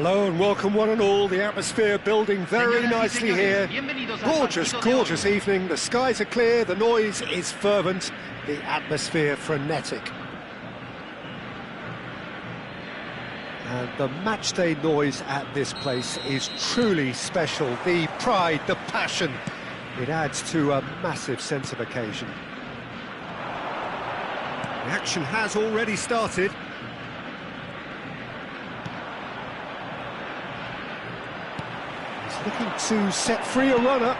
Hello and welcome one and all. The atmosphere building very nicely here. Gorgeous, gorgeous evening. The skies are clear, the noise is fervent, the atmosphere frenetic. And the matchday noise at this place is truly special. The pride, the passion, it adds to a massive sense of occasion. The action has already started. Looking to set free a runner.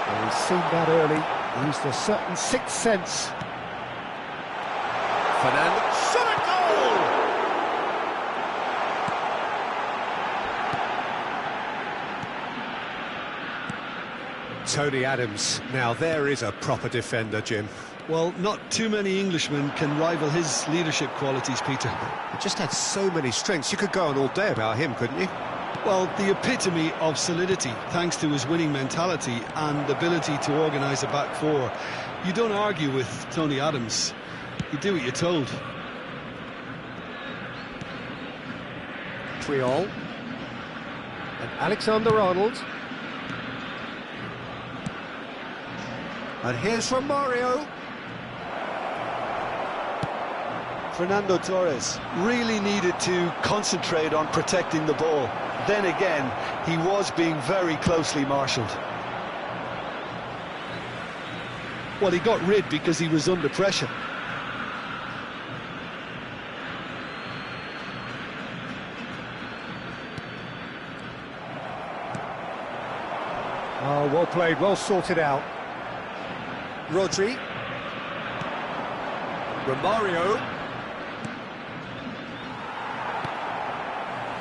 Well, he's seen that early, used a certain sixth sense. Fernando, shot a goal! Tony Adams, now there is a proper defender, Jim. Well, not too many Englishmen can rival his leadership qualities, Peter. He just had so many strengths. You could go on all day about him, couldn't you? Well, the epitome of solidity, thanks to his winning mentality and ability to organise a back four. You don't argue with Tony Adams. You do what you're told. Triol. And Alexander-Arnold. And here's from Mario. Fernando Torres really needed to concentrate on protecting the ball. Then again, he was being very closely marshalled. Well, he got rid because he was under pressure. Oh, well played, well sorted out. Rodri. Romario.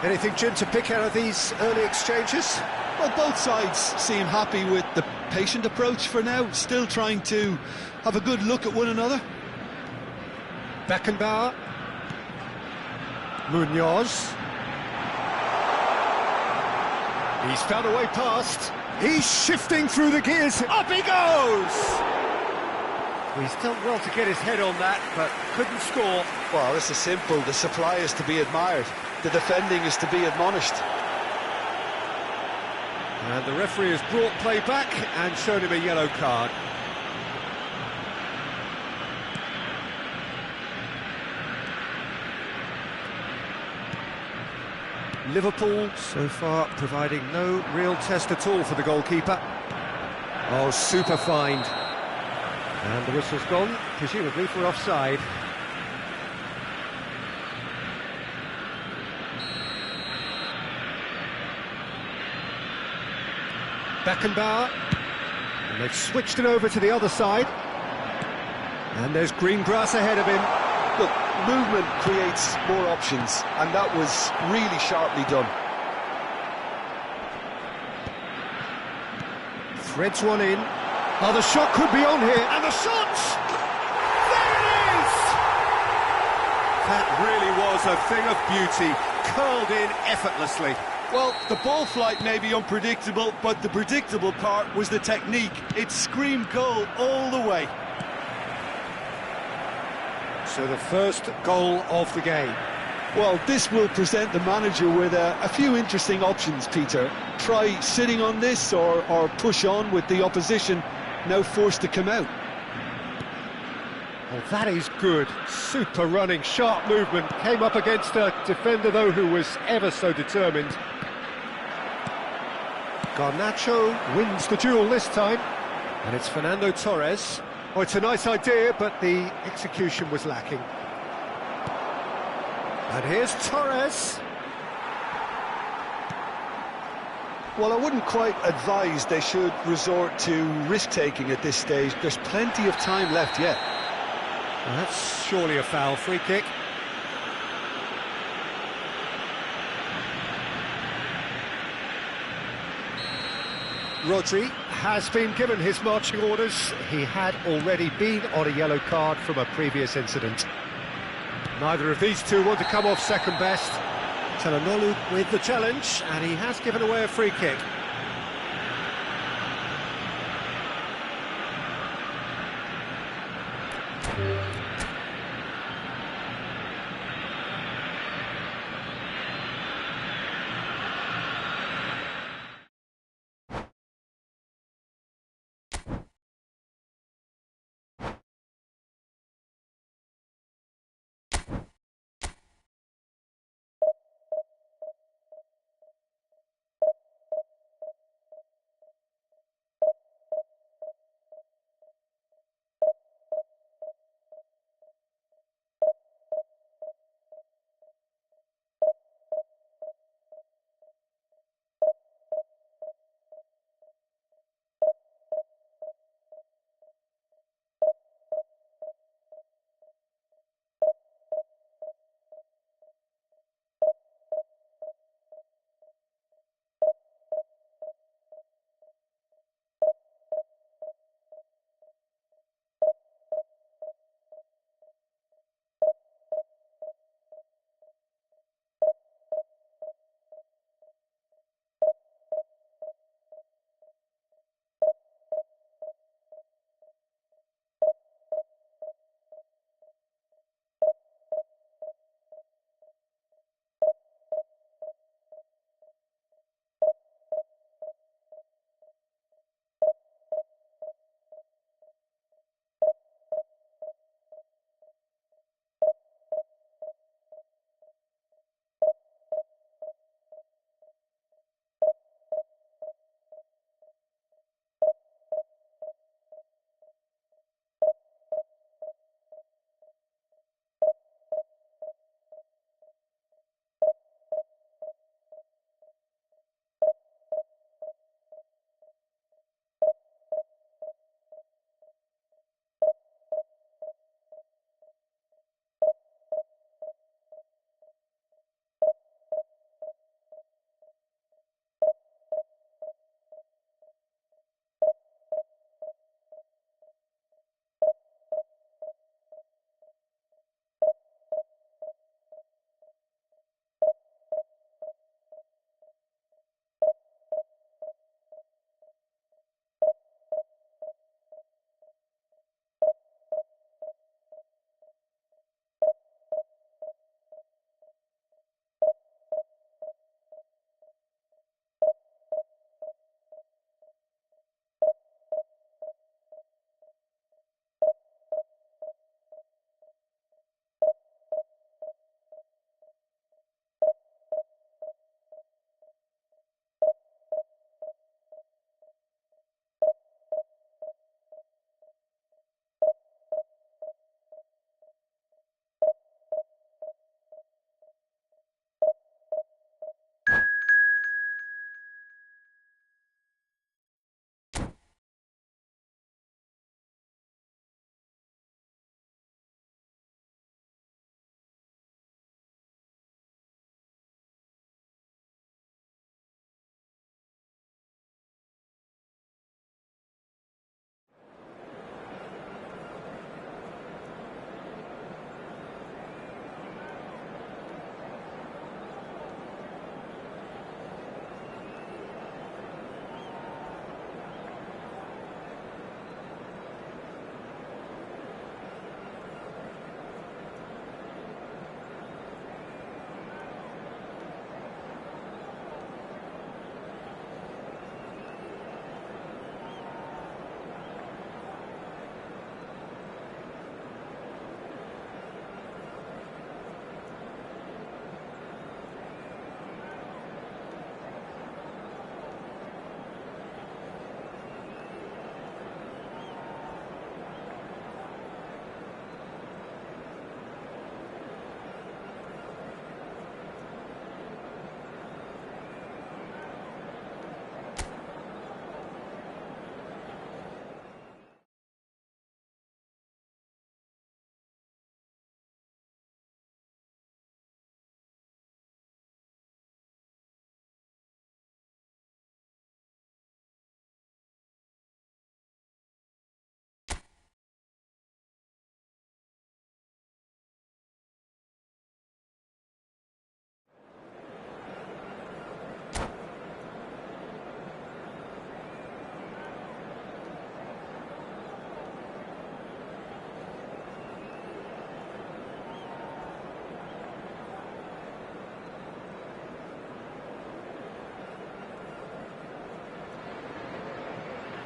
Anything, Jim, to pick out of these early exchanges? Well, both sides seem happy with the patient approach for now, still trying to have a good look at one another. Beckenbauer. Munoz. He's found a way past. He's shifting through the gears. Up he goes! He's done well to get his head on that, but couldn't score. Well, this is simple. The supply is to be admired. The defending is to be admonished. And the referee has brought play back and shown him a yellow card. Liverpool so far providing no real test at all for the goalkeeper. Oh, super find. And the whistle's gone, presumably for offside. Beckenbauer, and they've switched it over to the other side, and there's green grass ahead of him. Look, movement creates more options, and that was really sharply done. Threads one in. Oh, the shot could be on here, and the shot! There it is! That really was a thing of beauty, curled in effortlessly. Well, the ball flight may be unpredictable, but the predictable part was the technique. It screamed goal all the way. So the first goal of the game. Well, this will present the manager with a few interesting options, Peter. Try sitting on this or push on with the opposition now forced to come out. Well, that is good. Super running, sharp movement. Came up against a defender, though, who was ever so determined. Garnacho wins the duel this time. And it's Fernando Torres. Oh, it's a nice idea, but the execution was lacking. And here's Torres. Well, I wouldn't quite advise they should resort to risk-taking at this stage. There's plenty of time left yet. Well, that's surely a foul. Free kick. Rodri has been given his marching orders. He had already been on a yellow card from a previous incident. Neither of these two want to come off second best. Çalhanoğlu with the challenge, and he has given away a free kick.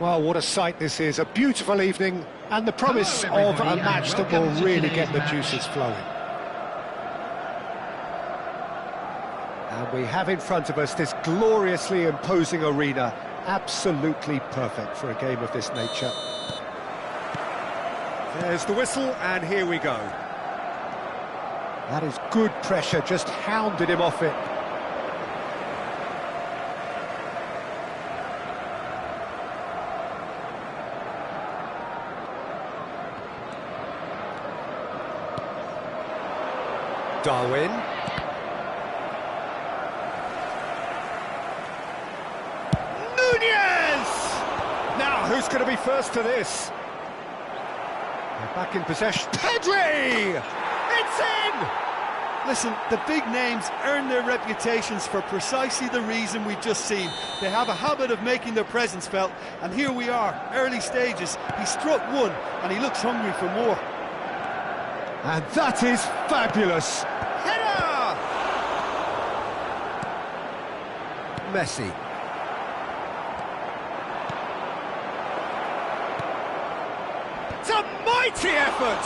Well, what a sight this is. A beautiful evening and the promise of a match that will really get the juices flowing. And we have in front of us this gloriously imposing arena. Absolutely perfect for a game of this nature. There's the whistle, and here we go. That is good pressure, just hounded him off it. Darwin. Nunez! Now, who's going to be first to this? They're back in possession. Pedri! It's in! Listen, the big names earn their reputations for precisely the reason we've just seen. They have a habit of making their presence felt, and here we are, early stages. He struck one, and he looks hungry for more. And that is fabulous! Header! Messi. It's a mighty effort!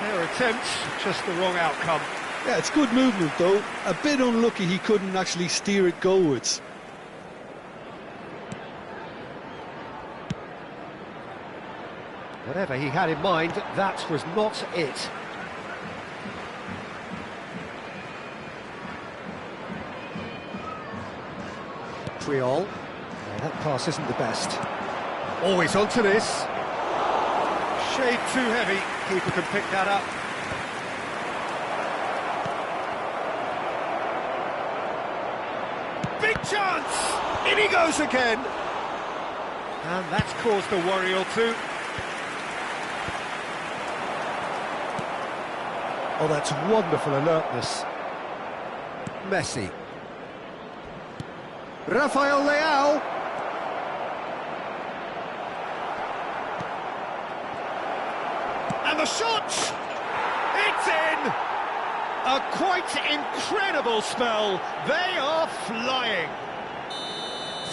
Their attempts, just the wrong outcome. Yeah, it's good movement though. A bit unlucky he couldn't actually steer it goalwards. Whatever he had in mind, that was not it. Triol. Yeah, that pass isn't the best. Always onto this. Shade too heavy. Keeper can pick that up. Big chance! In he goes again! And that's caused a worry or two. Oh, that's wonderful alertness. Messi. Rafael Leao. And the shot! It's in! A quite incredible spell. They are flying.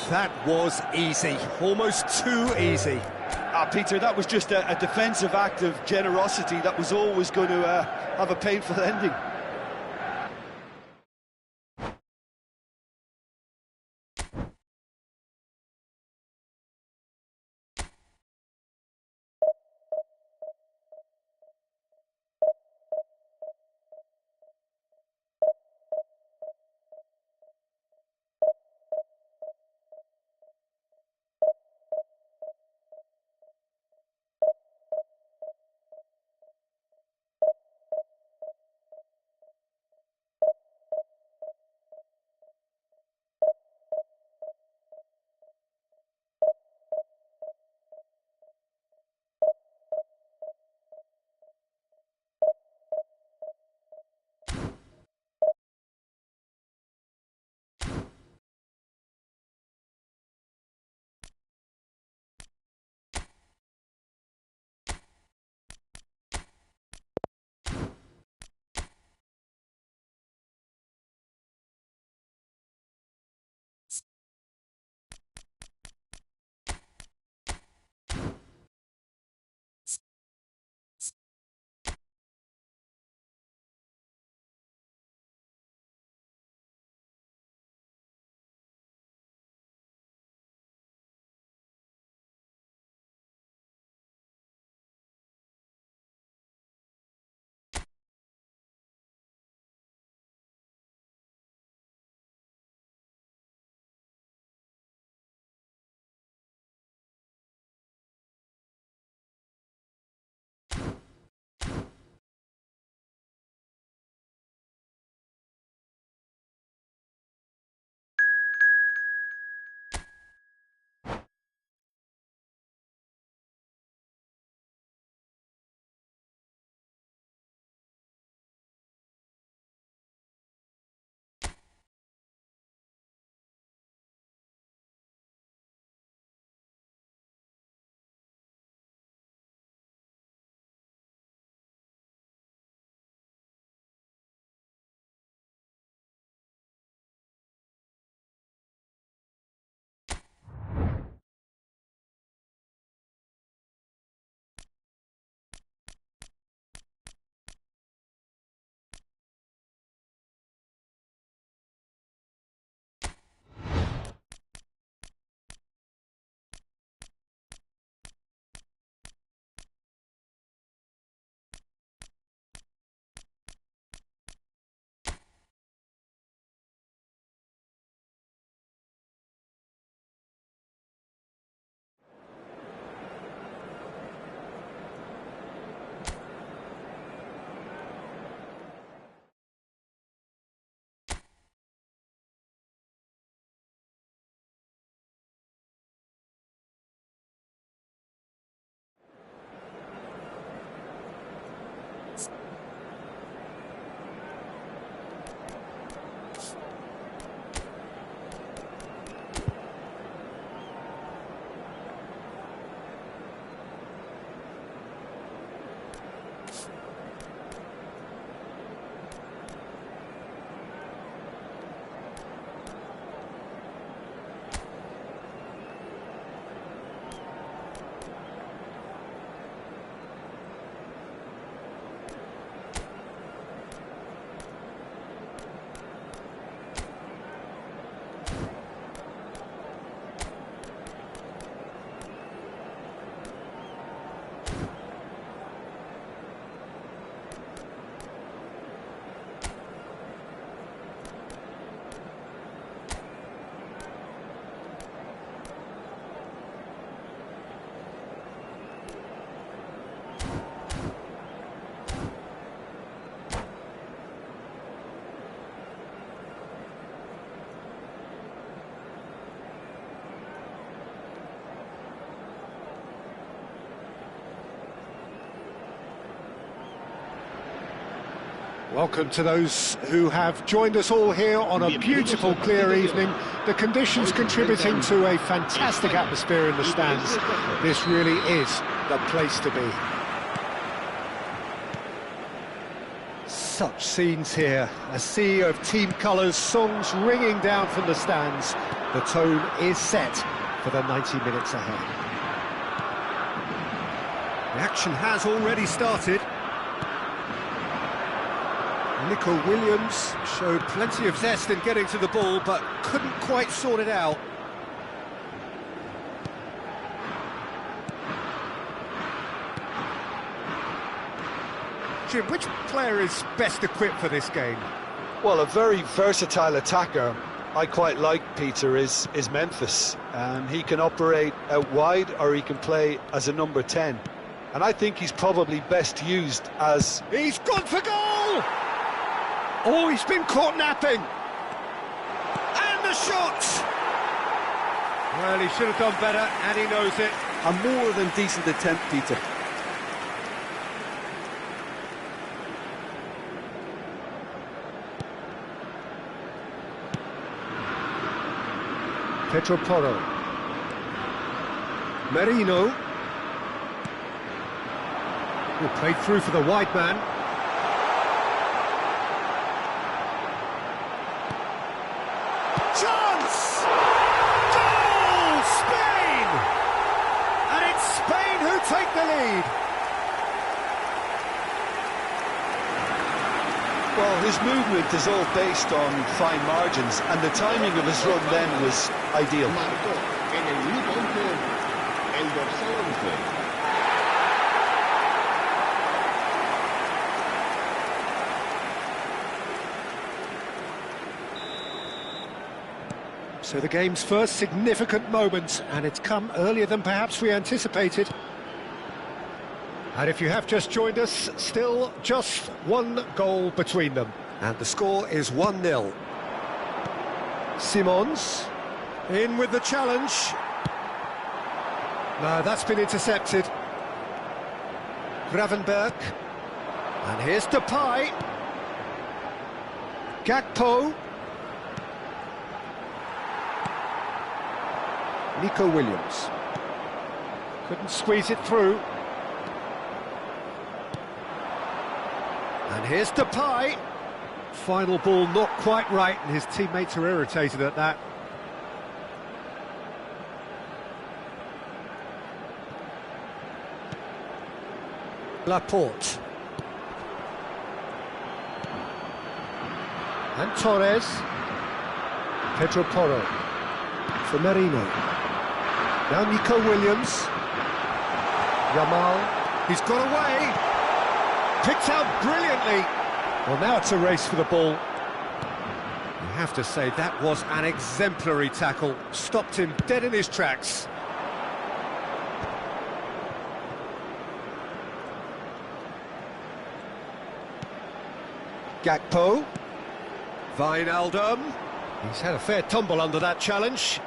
That was easy. Almost too easy. Peter, that was just a defensive act of generosity that was always going to have a painful ending. Welcome to those who have joined us all here on a beautiful, clear evening. The conditions contributing to a fantastic atmosphere in the stands. This really is the place to be. Such scenes here, a sea of team colours, songs ringing down from the stands. The tone is set for the 90 minutes ahead. The action has already started. Nico Williams showed plenty of zest in getting to the ball, but couldn't quite sort it out. Jim, which player is best equipped for this game? Well, a very versatile attacker I quite like, Peter, is Memphis. He can operate out wide or he can play as a number 10. And I think he's probably best used as... He's gone for goal! Oh, he's been caught napping. And the shot! Well, he should have done better, and he knows it. A more than decent attempt, Peter. Pedro Porro. Merino. Who played through for the wide man. Chance! Goal! Spain! And it's Spain who take the lead. Well, his movement is all based on fine margins, and the timing of his run then was ideal. Marcó en el minuto 11 el dorsal 11. So the game's first significant moment, and it's come earlier than perhaps we anticipated. And if you have just joined us, still just one goal between them. And the score is 1-0. Simons, in with the challenge. No, that's been intercepted. Gravenberg. And here's Depay. Gakpo. Nico Williams. Couldn't squeeze it through. And here's Depay. Final ball not quite right, and his teammates are irritated at that. Laporte. And Torres. Pedro Porro. For Merino. Now Nico Williams. Yamal. He's got away. Picked out brilliantly. Well, now it's a race for the ball. You have to say that was an exemplary tackle. Stopped him dead in his tracks. Gakpo. Wijnaldum. He's had a fair tumble under that challenge.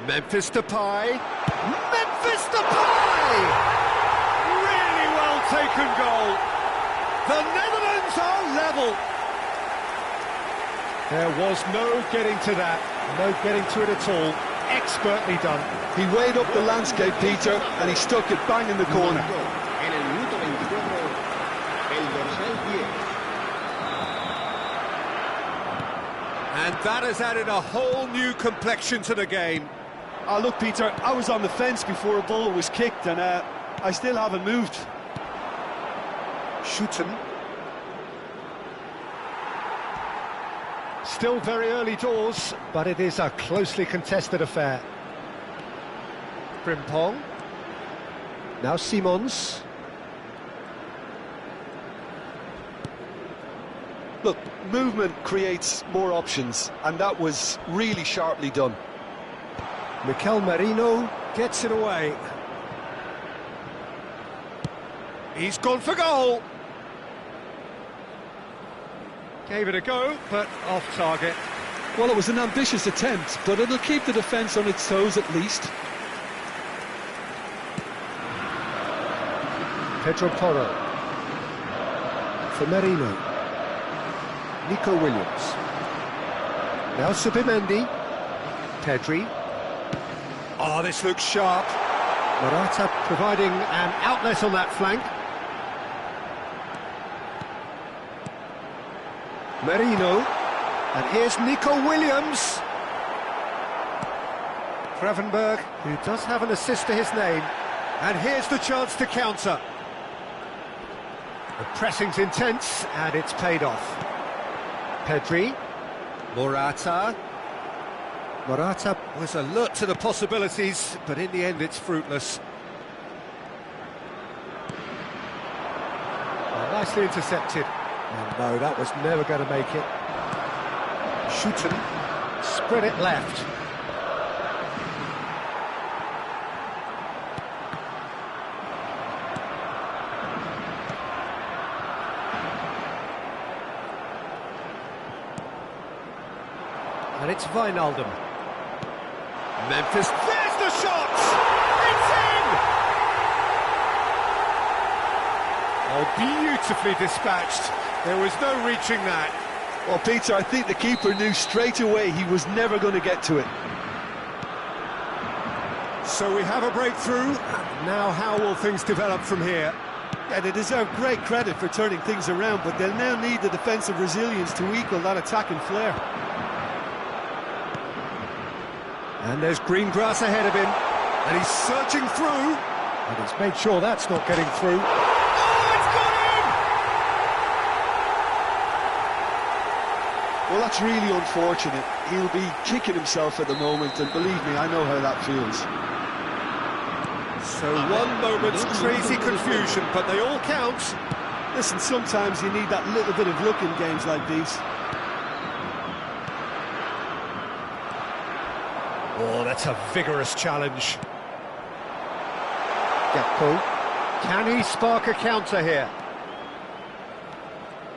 Memphis Depay. Memphis Depay! Really well taken goal. The Netherlands are level. There was no getting to that, no getting to it at all. Expertly done. He weighed up the landscape, Peter, and he stuck it bang in the corner. En el minuto 24 el dorsal 10. And that has added a whole new complexion to the game. Look, Peter, I was on the fence before a ball was kicked, and I still haven't moved. Schütten. Still very early doors, but it is a closely contested affair. Frimpong. Now Simons. Look, movement creates more options, and that was really sharply done. Mikel Merino gets it away. He's gone for goal. Gave it a go, but off target. Well, it was an ambitious attempt, but it'll keep the defence on its toes at least. Pedro Porro. For Merino. Nico Williams. Now Subimendi. Pedri. Oh, this looks sharp. Morata providing an outlet on that flank. Merino. And here's Nico Williams. Gravenberg, who does have an assist to his name. And here's the chance to counter. The pressing's intense, and it's paid off. Pedri. Morata. Morata was alert to the possibilities, but in the end it's fruitless. Well, nicely intercepted. And no, that was never going to make it. Shooten, spread it left. And it's Wijnaldum. Memphis, there's the shot! It's in! Oh, beautifully dispatched. There was no reaching that. Well, Peter, I think the keeper knew straight away he was never going to get to it. So we have a breakthrough. Now how will things develop from here? Yeah, they deserve great credit for turning things around, but they'll now need the defensive resilience to equal that attacking flair. And there's green grass ahead of him, and he's searching through, and he's made sure that's not getting through. Oh, it's got him! Well, that's really unfortunate. He'll be kicking himself at the moment, and believe me, I know how that feels. So one moment's crazy confusion, but they all count. Listen, sometimes you need that little bit of luck in games like these. Oh, that's a vigorous challenge. Gakpo. Can he spark a counter here?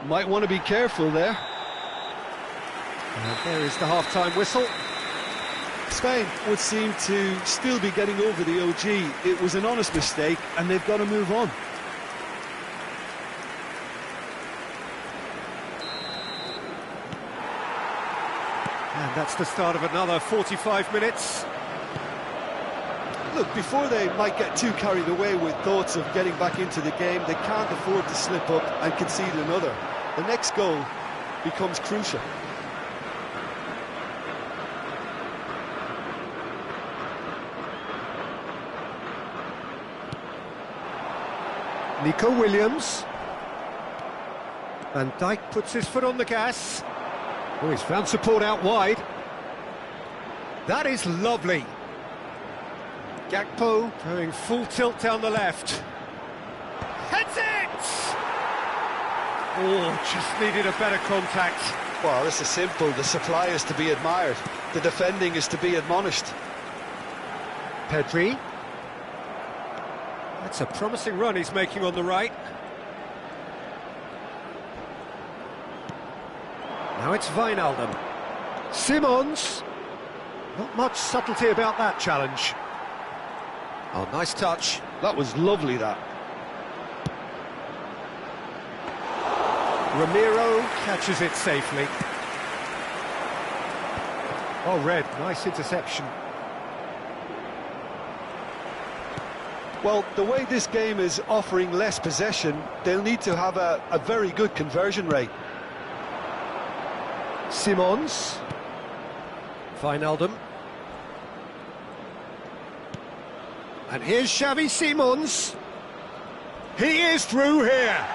Might want to be careful there. And there is the half-time whistle. Spain would seem to still be getting over the OG. It was an honest mistake, and they've got to move on. And that's the start of another 45 minutes. Look, before they might get too carried away with thoughts of getting back into the game, they can't afford to slip up and concede another. The next goal becomes crucial. Nico Williams. Van Dijk puts his foot on the gas. Oh, he's found support out wide. That is lovely. Gakpo going full tilt down the left. Heads it! Oh, just needed a better contact. Well, this is simple. The supply is to be admired. The defending is to be admonished. Pedri. That's a promising run he's making on the right. Now it's Wijnaldum. Simons. Not much subtlety about that challenge. Oh, nice touch. That was lovely, that. Ramiro catches it safely. Oh, Red, nice interception. Well, the way this game is offering less possession, they'll need to have a very good conversion rate. Simons. Wijnaldum. And here's Xavi Simons. He is through here.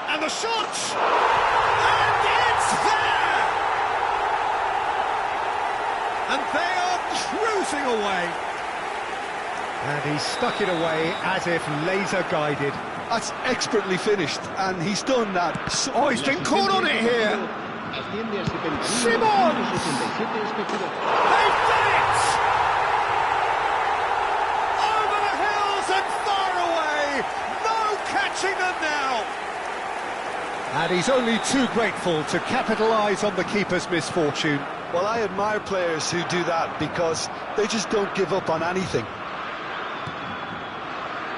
And the shot! And it's there! And they are cruising away. And he stuck it away as if laser-guided. That's expertly finished, and he's done that. Oh, he's been caught on it here. Simons! They've done it! Over the hills and far away! No catching them now! And he's only too grateful to capitalise on the keeper's misfortune. Well, I admire players who do that because they just don't give up on anything.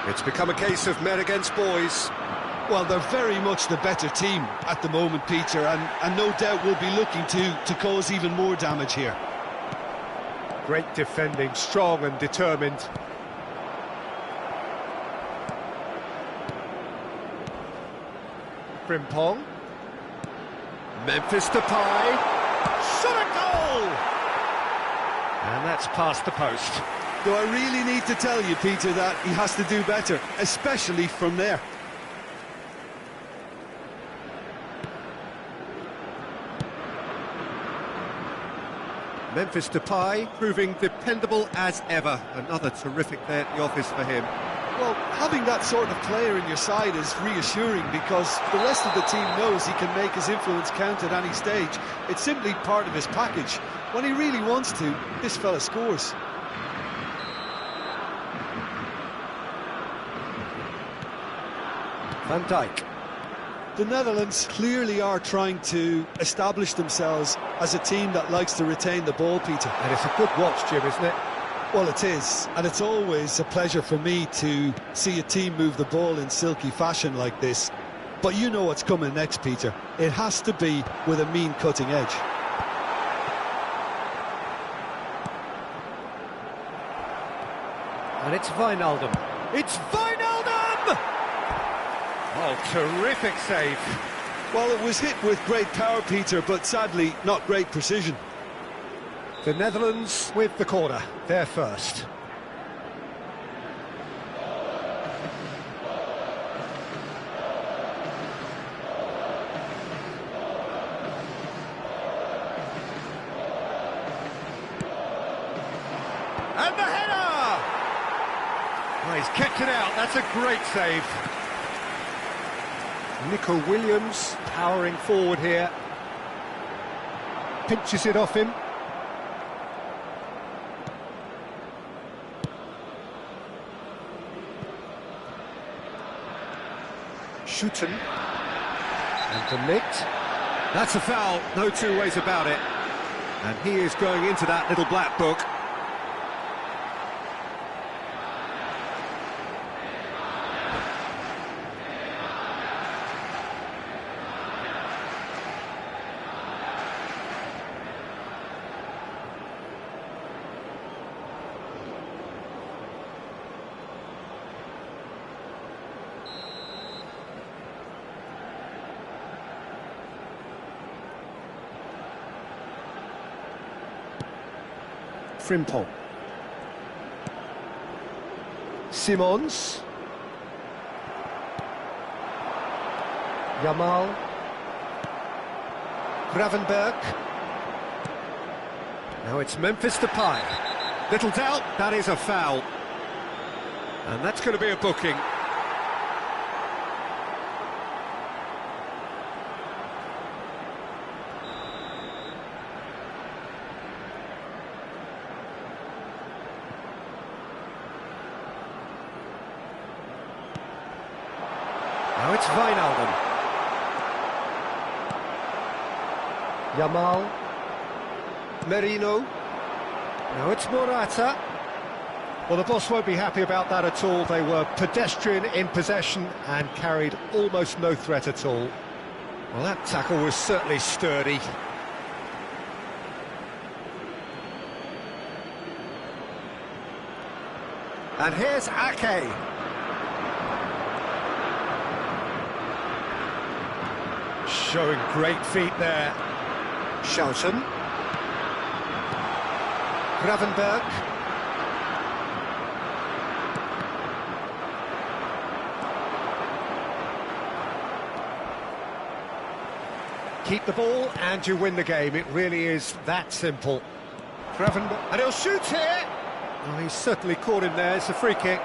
It's become a case of men against boys. Well, they're very much the better team at the moment, Peter, and no doubt will be looking to cause even more damage here. Great defending, strong and determined. Frimpong. Memphis Depay. Shot a goal! And that's past the post. Do I really need to tell you, Peter, that he has to do better, especially from there? Memphis Depay proving dependable as ever. Another terrific day at the office for him. Well, having that sort of player in your side is reassuring because the rest of the team knows he can make his influence count at any stage. It's simply part of his package. When he really wants to, this fella scores. Van Dijk. The Netherlands clearly are trying to establish themselves as a team that likes to retain the ball, Peter. And it's a good watch, Jim, isn't it? Well, it is, and it's always a pleasure for me to see a team move the ball in silky fashion like this. But you know what's coming next, Peter. It has to be with a mean cutting edge. And it's Wijnaldum. It's Wijnaldum! Oh, terrific save. Well, it was hit with great power, Peter, but sadly not great precision. The Netherlands with the corner, they're first. And the header! Oh, he's kept it out, that's a great save. Nico Williams powering forward here. Pinches it off him. Schuten. And De Ligt. That's a foul, no two ways about it. And he is going into that little black book. Frimpong. Simons. Yamal. Gravenberg. Now it's Memphis Depay. Little doubt, that is a foul. And that's going to be a booking. Now it's Wijnaldum. Yamal. Merino. Now it's Morata. Well, the boss won't be happy about that at all. They were pedestrian in possession and carried almost no threat at all. Well, that tackle was certainly sturdy. And here's Ake. Showing great feet there. Schouten. Gravenberg. Keep the ball and you win the game. It really is that simple. Gravenberg. And he'll shoot here! Oh, he's certainly caught him there. It's a free kick.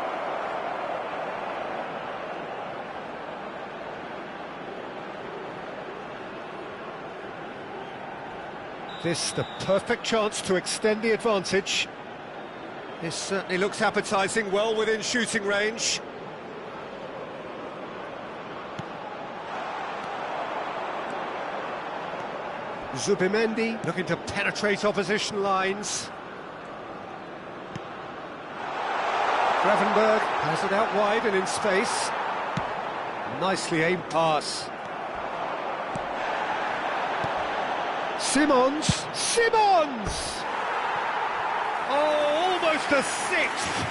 This the perfect chance to extend the advantage. This certainly looks appetising, well within shooting range. Zubimendi looking to penetrate opposition lines. Gravenberg has it out wide and in space. nicely aimed pass. Simons! Oh, almost a sixth!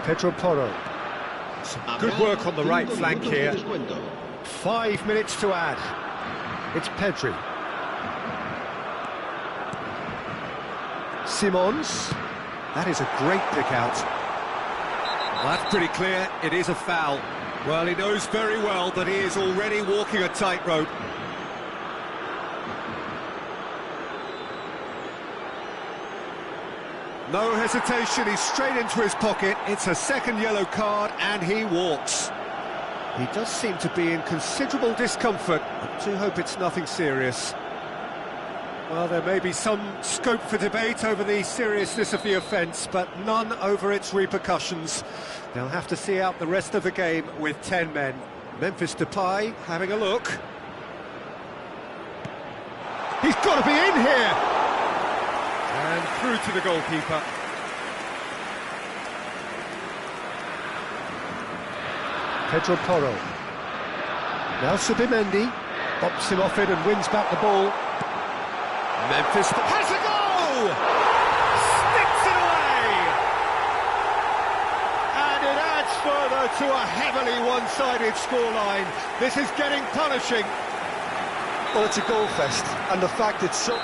Pedro Porro. Some good work on the right flank here. 5 minutes to add. It's Pedri. Simons. That is a great pick out. Well, that's pretty clear. It is a foul. Well, he knows very well that he is already walking a tightrope. No hesitation, he's straight into his pocket. It's a second yellow card and he walks. He does seem to be in considerable discomfort. I do hope it's nothing serious. Well, there may be some scope for debate over the seriousness of the offence, but none over its repercussions. They'll have to see out the rest of the game with 10 men. Memphis Depay having a look. He's got to be in here! And through to the goalkeeper. Pedro Porro. Now Subimendi bops him off it and wins back the ball. Memphis has a goal! Sticks it away! And it adds further to a heavily one-sided scoreline. This is getting punishing. Well, it's a goal fest, and the fact it's so...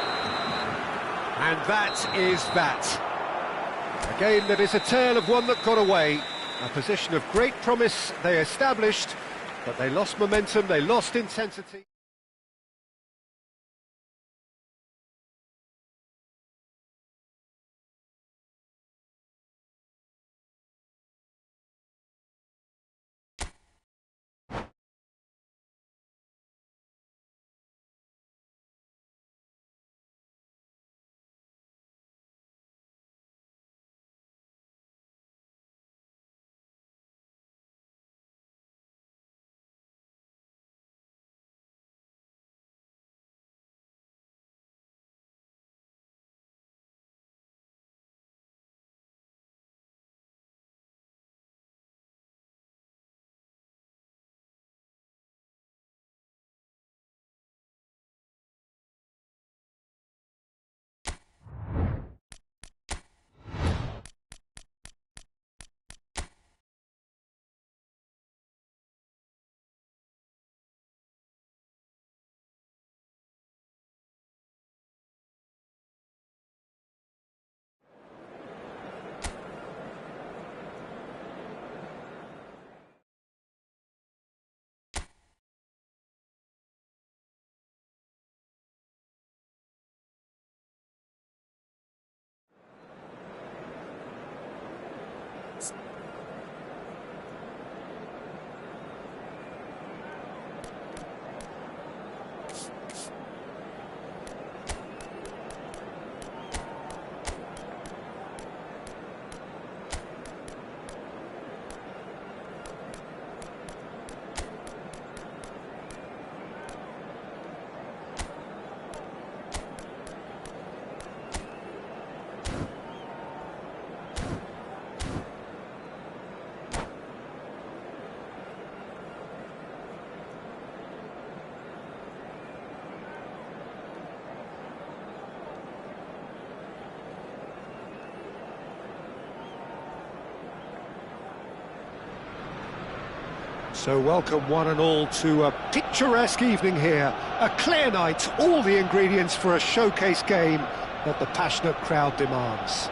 And that is that. A game that is a tale of one that got away. A position of great promise they established, but they lost momentum, they lost intensity. So welcome one and all to a picturesque evening here. A clear night, all the ingredients for a showcase game that the passionate crowd demands.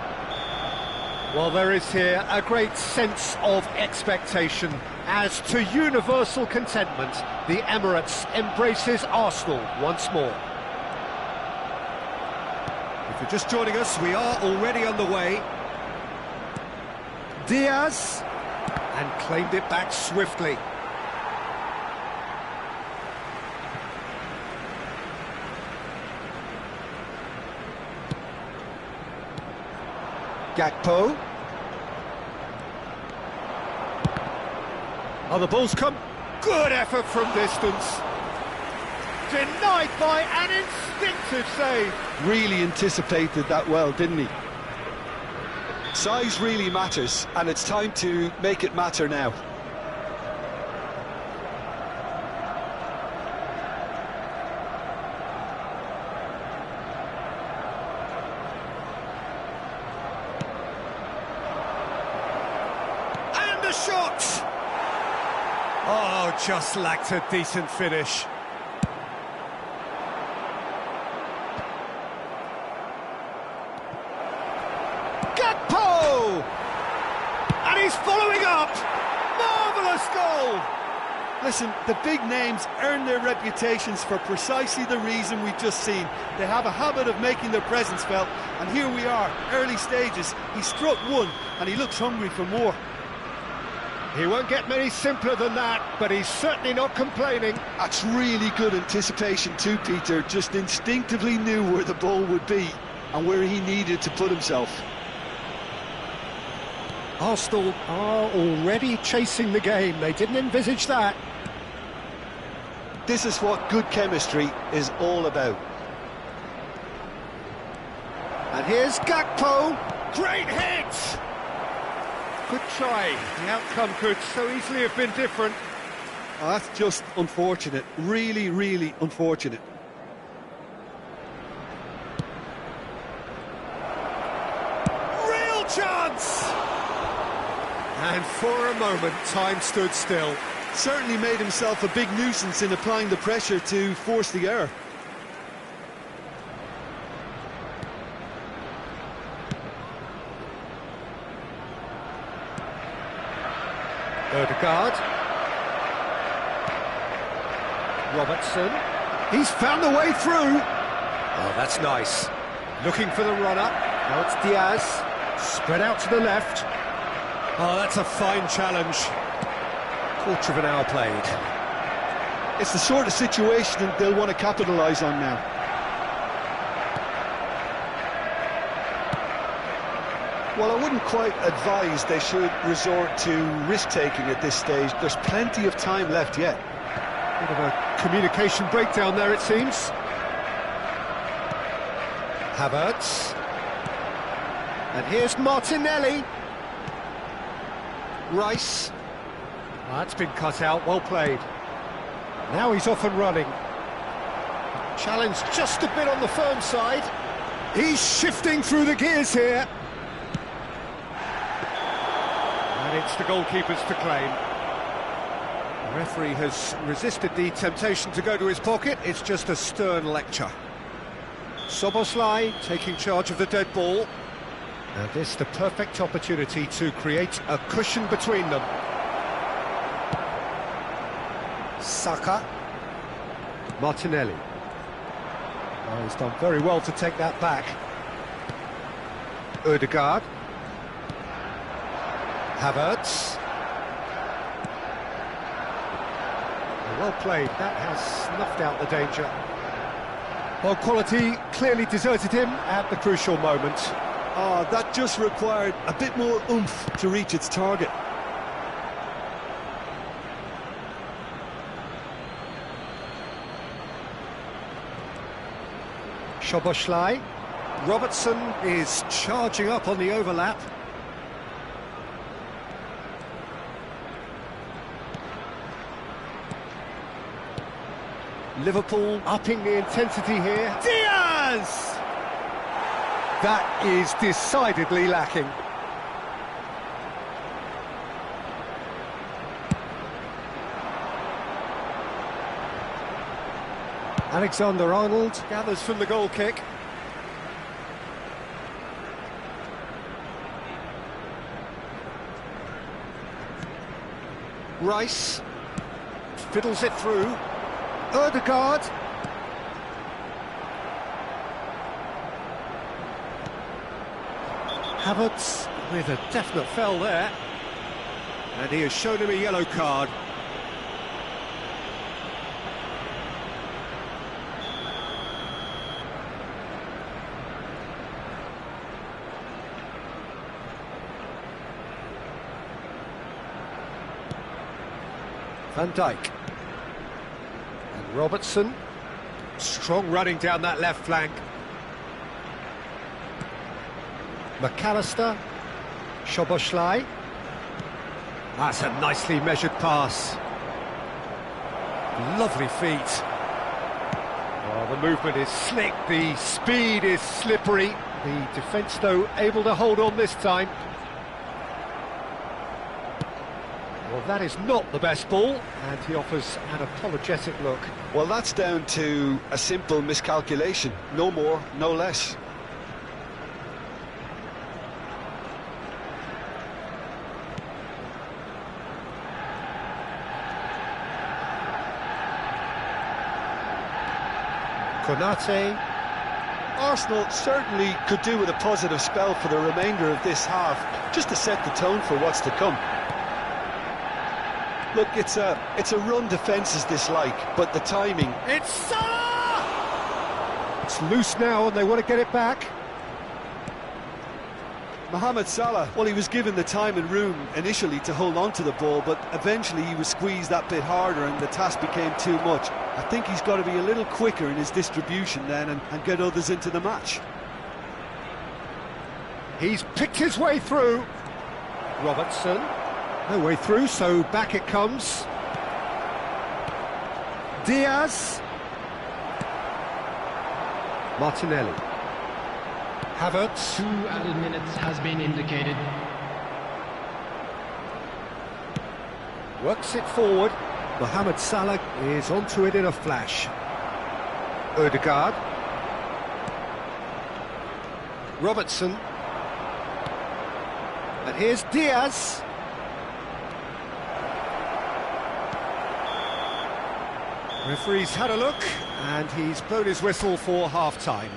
Well, there is here a great sense of expectation as to universal contentment. The Emirates embraces Arsenal once more. If you're just joining us, we are already underway. Diaz, and claimed it back swiftly. Gakpo. Oh, the ball's come. Good effort from distance. Denied by an instinctive save. Really anticipated that well, didn't he? Size really matters, and it's time to make it matter now. And a shot! Oh, just lacked a decent finish. And he's following up! Marvellous goal! Listen, the big names earn their reputations for precisely the reason we've just seen. They have a habit of making their presence felt, and here we are, early stages. He struck one, and he looks hungry for more. He won't get many simpler than that, but he's certainly not complaining. That's really good anticipation too, Peter. Just instinctively knew where the ball would be and where he needed to put himself. Arsenal are already chasing the game. They didn't envisage that. This is what good chemistry is all about. And here's Gakpo. Great hit! Good try. The outcome could so easily have been different. Oh, that's just unfortunate. Really, really unfortunate. Real chance! And for a moment, time stood still. Certainly made himself a big nuisance in applying the pressure to force the error. Odegaard. Robertson. He's found the way through. Oh, that's nice. Looking for the run-up. Now it's Diaz. Spread out to the left. Oh, that's a fine challenge. Quarter of an hour played. It's the sort of situation that they'll want to capitalise on now. Well, I wouldn't quite advise they should resort to risk-taking at this stage. There's plenty of time left yet. Bit of a communication breakdown there, it seems. Havertz. And here's Martinelli. Rice. Oh, that's been cut out, well played. Now he's off and running. Challenge just a bit on the firm side. He's shifting through the gears here. And it's the goalkeepers to claim. The referee has resisted the temptation to go to his pocket. It's just a stern lecture. Szoboszlai taking charge of the dead ball. Now this the perfect opportunity to create a cushion between them. Saka. Martinelli. Oh, he's done very well to take that back. Odegaard. Havertz. Well played, that has snuffed out the danger. Well, quality clearly deserted him at the crucial moment. Oh, that just required a bit more oomph to reach its target. Szoboszlai. Robertson is charging up on the overlap. Liverpool upping the intensity here. Diaz! That is decidedly lacking. Alexander-Arnold gathers from the goal kick. Rice fiddles it through. Odegaard. Havertz with a definite foul there. And he has shown him a yellow card. Van Dijk. And Robertson. Strong running down that left flank. McAllister. Szoboszlai. That's a nicely measured pass. Lovely feet. Oh, the movement is slick, the speed is slippery. The defence, though, able to hold on this time. Well, that is not the best ball, and he offers an apologetic look. Well, that's down to a simple miscalculation. No more, no less. Konate. Arsenal certainly could do with a positive spell for the remainder of this half, just to set the tone for what's to come. Look, it's a run defence is dislike, but the timing... It's Salah! It's loose now and they want to get it back. Mohamed Salah, well, he was given the time and room initially to hold on to the ball, but eventually he was squeezed that bit harder and the task became too much. I think he's got to be a little quicker in his distribution then and get others into the match. He's picked his way through. Robertson. No way through, so back it comes. Diaz. Martinelli. Havertz. 2 added minutes has been indicated. Works it forward. Mohamed Salah is onto it in a flash. Ødegaard. Robertson. And here's Diaz. Referee's had a look, and he's blown his whistle for half-time.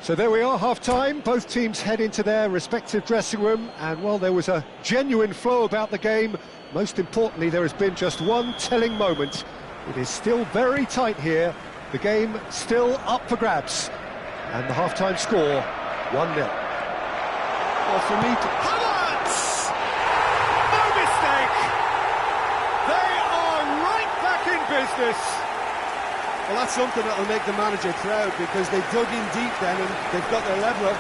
So there we are, half-time. Both teams head into their respective dressing room, and while there was a genuine flow about the game, most importantly, there has been just one telling moment. It is still very tight here. The game still up for grabs. And the half-time score, 1-0. Well, for me to... Havertz! No mistake! They are right back in business. Well, that's something that'll make the manager proud, because they dug in deep then and they've got their leveller.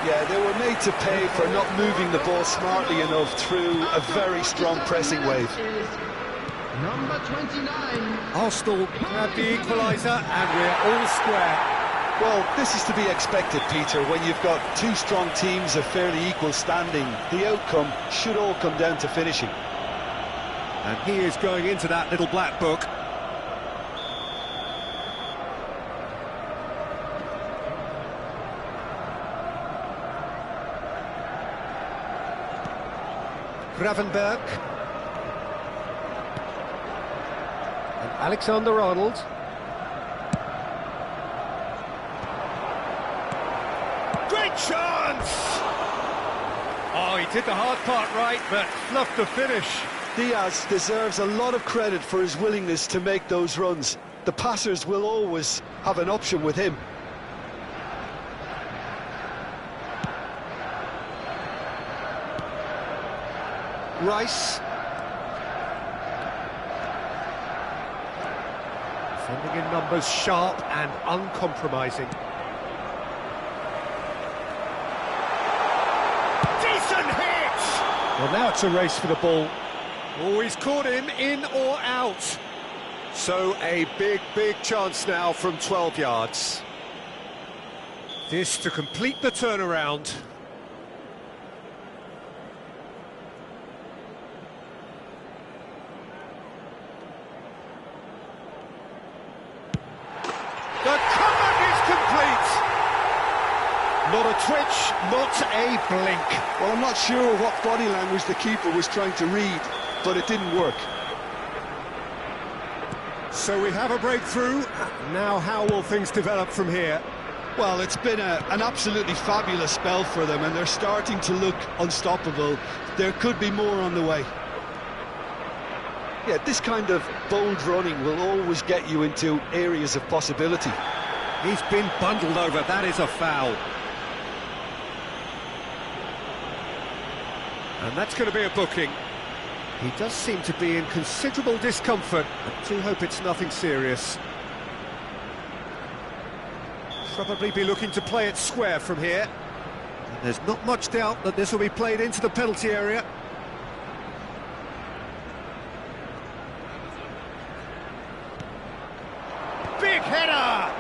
Yeah, they were made to pay for not moving the ball smartly enough through a very strong pressing wave. Number 29. Arsenal grabbed the equaliser and we're all square. Well, this is to be expected, Peter, when you've got two strong teams of fairly equal standing. The outcome should all come down to finishing. And he is going into that little black book. Gravenberg. And Alexander-Arnold. Great chance! Oh, he did the hard part right, but fluffed the finish. Diaz deserves a lot of credit for his willingness to make those runs. The passers will always have an option with him. Rice. Defending in numbers, sharp and uncompromising. Decent hit! Well, now it's a race for the ball. Oh, he's caught him in or out. So a big, big chance now from 12 yards. This to complete the turnaround. The comeback is complete! Not a twitch, not a blink. Well, I'm not sure what body language the keeper was trying to read, but it didn't work. So we have a breakthrough. Now how will things develop from here? Well, it's been an absolutely fabulous spell for them, and they're starting to look unstoppable. There could be more on the way. Yeah, this kind of bold running will always get you into areas of possibility. He's been bundled over, that is a foul. And that's going to be a booking. He does seem to be in considerable discomfort. I do hope it's nothing serious. Probably be looking to play it square from here. And there's not much doubt that this will be played into the penalty area. Big header!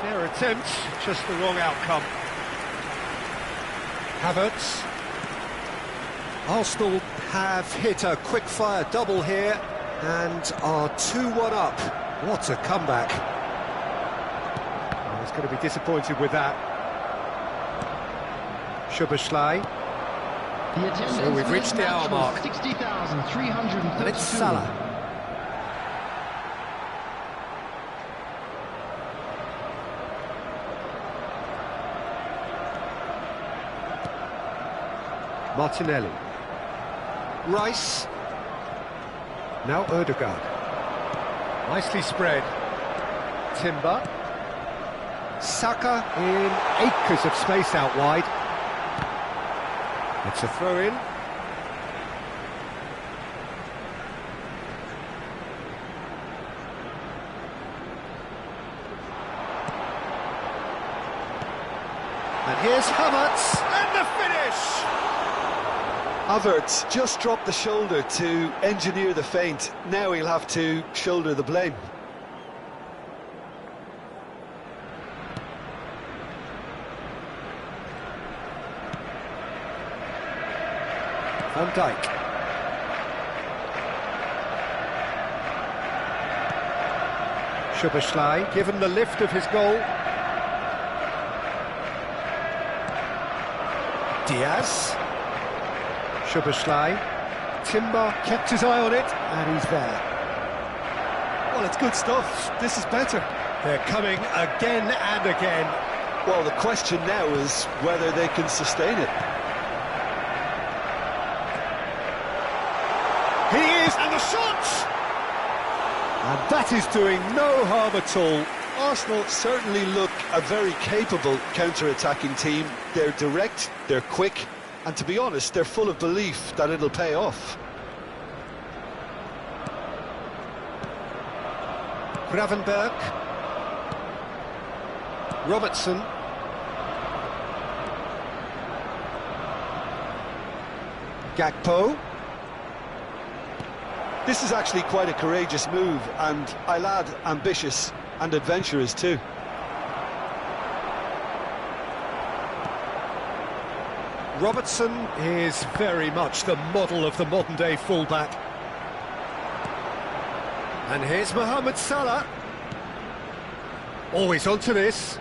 Fair attempt, just the wrong outcome. Havertz. Arsenal have hit a quick-fire double here and are 2-1 up. What a comeback. Oh, he's going to be disappointed with that. Szoboszlai. So we've reached the hour mark. 60,332. And it's Salah. Martinelli. Rice. Now Ødegaard. Nicely spread. Timber. Saka in acres of space out wide. It's a throw-in. And here's Havertz, and the finish! Havertz just dropped the shoulder to engineer the feint. Now he'll have to shoulder the blame. Van Dijk. Szoboszlai, given the lift of his goal. Diaz. Szoboszlai. Timber kept his eye on it, and he's there. Well, it's good stuff. This is better. They're coming again and again. Well, the question now is whether they can sustain it. He is, and the shot! And that is doing no harm at all. Arsenal certainly look a very capable counter-attacking team. They're direct, they're quick, and to be honest, they're full of belief that it'll pay off. Gravenberg. Robertson. Gakpo. This is actually quite a courageous move, and I'll add ambitious and adventurous too. Robertson is very much the model of the modern-day fullback. And here's Mohamed Salah. Always onto this.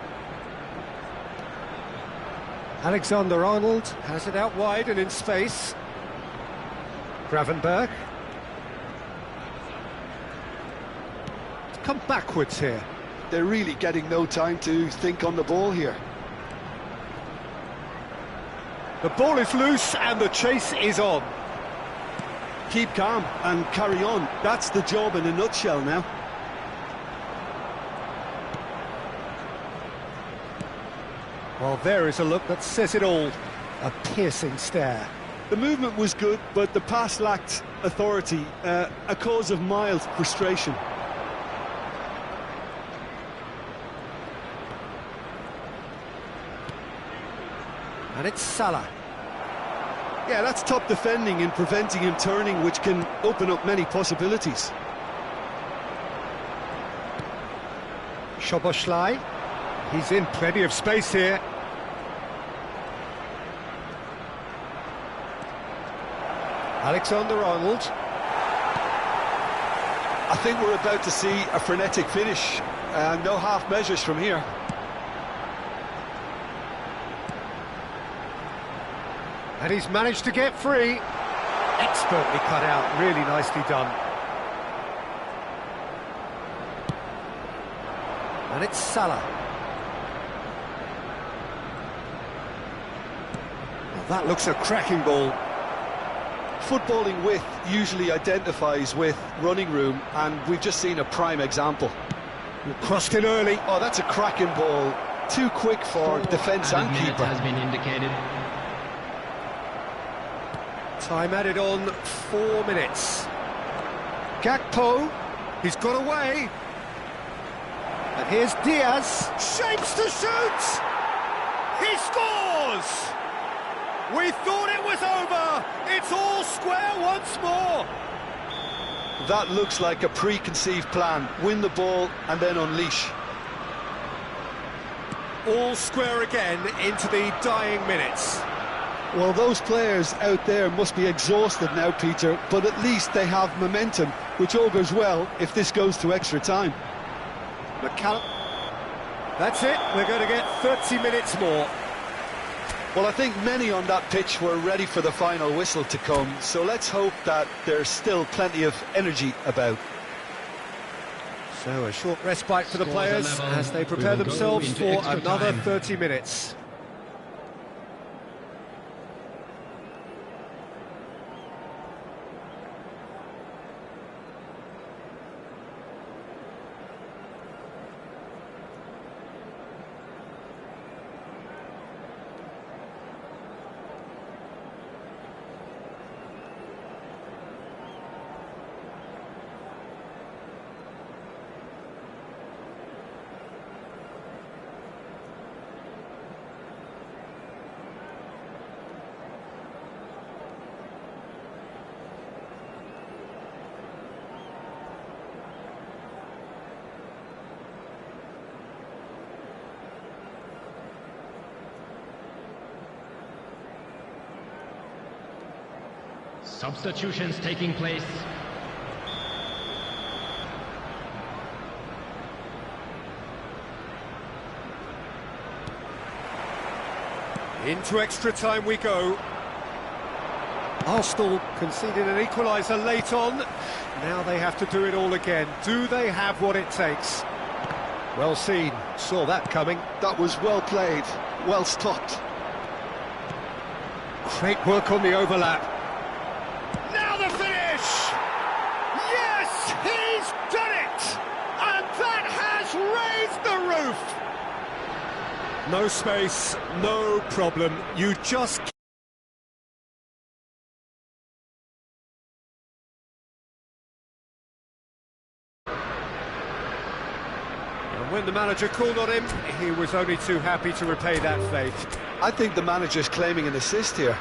Alexander-Arnold has it out wide and in space. Gravenberg. Come backwards here. They're really getting no time to think on the ball here. The ball is loose and the chase is on. Keep calm and carry on. That's the job in a nutshell now. Well, there is a look that says it all. A piercing stare. The movement was good, but the pass lacked authority, a cause of mild frustration. And it's Salah. Yeah, that's top defending and preventing him turning, which can open up many possibilities. Szoboszlai. He's in plenty of space here. Alexander-Arnold. I think we're about to see a frenetic finish. No half measures from here. And he's managed to get free. Expertly cut out, really nicely done. And it's Salah. Well, that looks a cracking ball. Footballing width usually identifies with running room, and we've just seen a prime example. Crossed in early. Oh, that's a cracking ball. Too quick for defence and keeper. Has been indicated. Time added on 4 minutes. Gakpo, he's got away. And here's Diaz, shapes to shoot! He scores! We thought it was over, it's all square once more! That looks like a preconceived plan. Win the ball and then unleash. All square again into the dying minutes. Well, those players out there must be exhausted now, Peter, but at least they have momentum, which augurs well if this goes to extra time. McCallum. That's it, we're going to get 30 minutes more. Well, I think many on that pitch were ready for the final whistle to come, so let's hope that there's still plenty of energy about. So a short respite for the Scores players 11. as they prepare We will go themselves into for extra another time. 30 minutes. Substitutions taking place. Into extra time we go. Arsenal conceded an equaliser late on. Now they have to do it all again. Do they have what it takes? Well seen. Saw that coming. That was well played, well stopped. Great work on the overlap. Now the finish! Yes, he's done it! And that has raised the roof! No space, no problem. You just... And when the manager called on him, he was only too happy to repay that faith. I think the manager's claiming an assist here.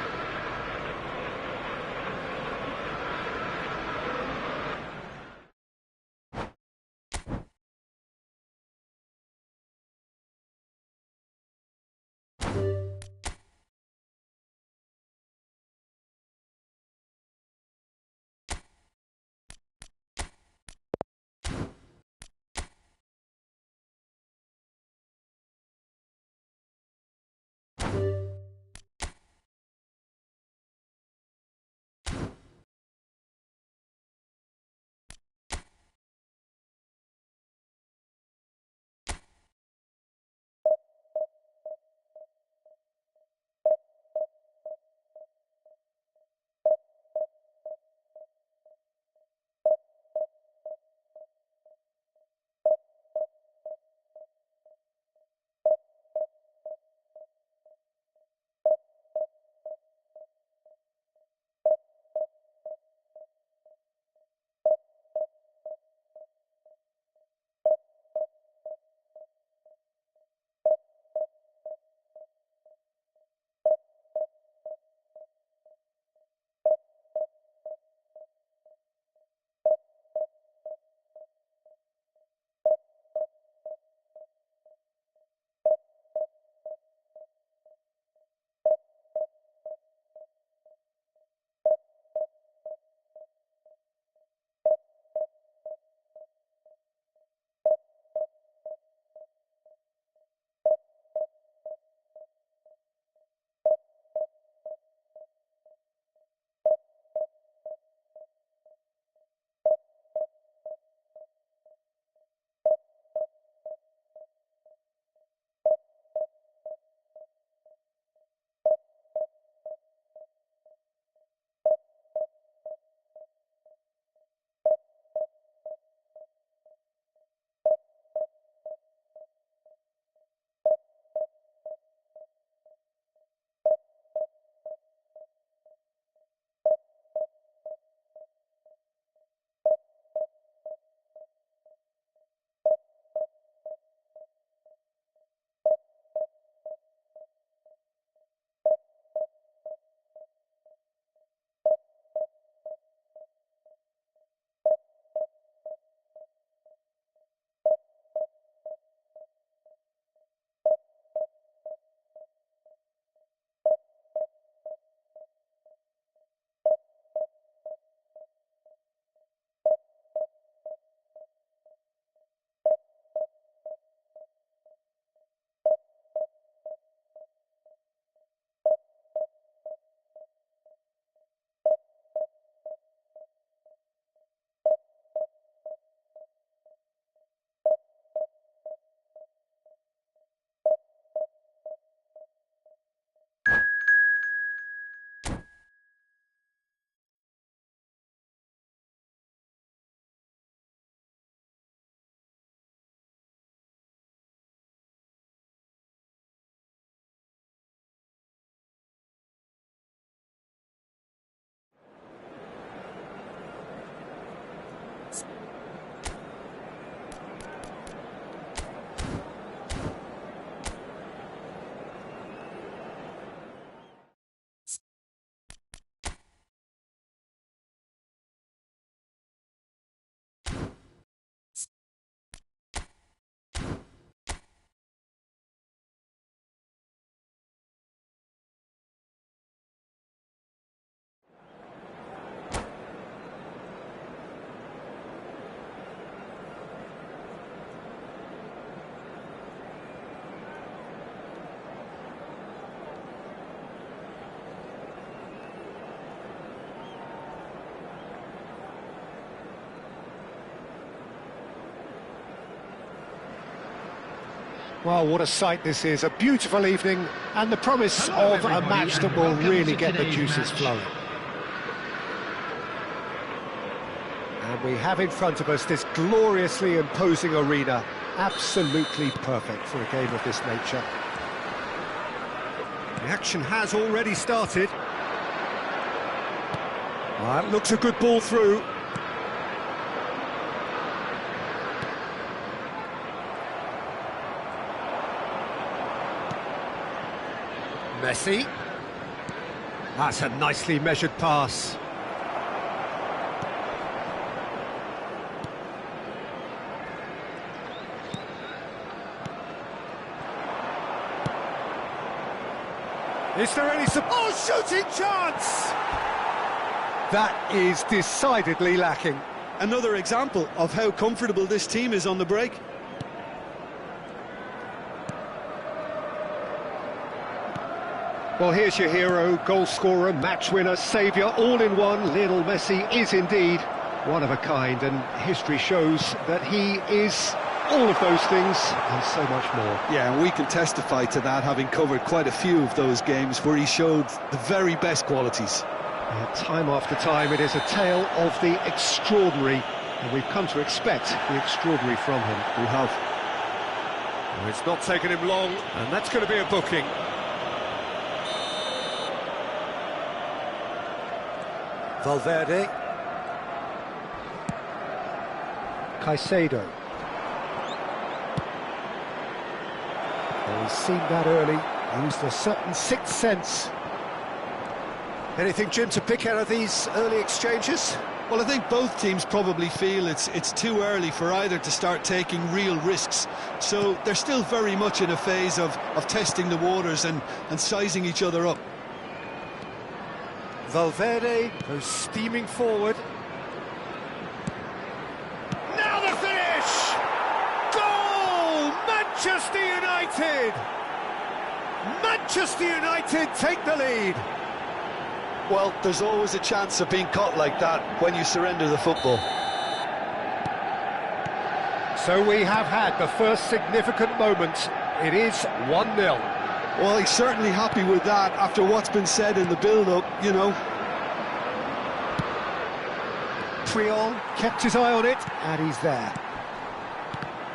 Well, what a sight this is, a beautiful evening, and the promise Hello, of a everybody, match that and will welcome really to get the today's juices match. flowing. And we have in front of us this gloriously imposing arena, absolutely perfect for a game of this nature. The action has already started. That looks a good ball through. Messi. That's a nicely measured pass. Is there any shooting chance! That is decidedly lacking. Another example of how comfortable this team is on the break. Well, here's your hero, goal scorer, match winner, saviour, all in one. Lionel Messi is indeed one of a kind, and history shows that he is all of those things and so much more. Yeah, and we can testify to that, having covered quite a few of those games where he showed the very best qualities. Time after time, it is a tale of the extraordinary, and we've come to expect the extraordinary from him. We have. Well, it's not taken him long, and that's going to be a booking. Valverde. Caicedo. Well, he's seen that early, used a certain sixth sense. Anything, Jim, to pick out of these early exchanges? Well, I think both teams probably feel it's too early for either to start taking real risks. So they're still very much in a phase of testing the waters and sizing each other up. Valverde goes steaming forward. Now the finish! Goal! Manchester United! Manchester United take the lead. Well, there's always a chance of being caught like that when you surrender the football. So we have had the first significant moment. It is 1-0. Well, he's certainly happy with that after what's been said in the build-up, you know. Puyol kept his eye on it, and he's there.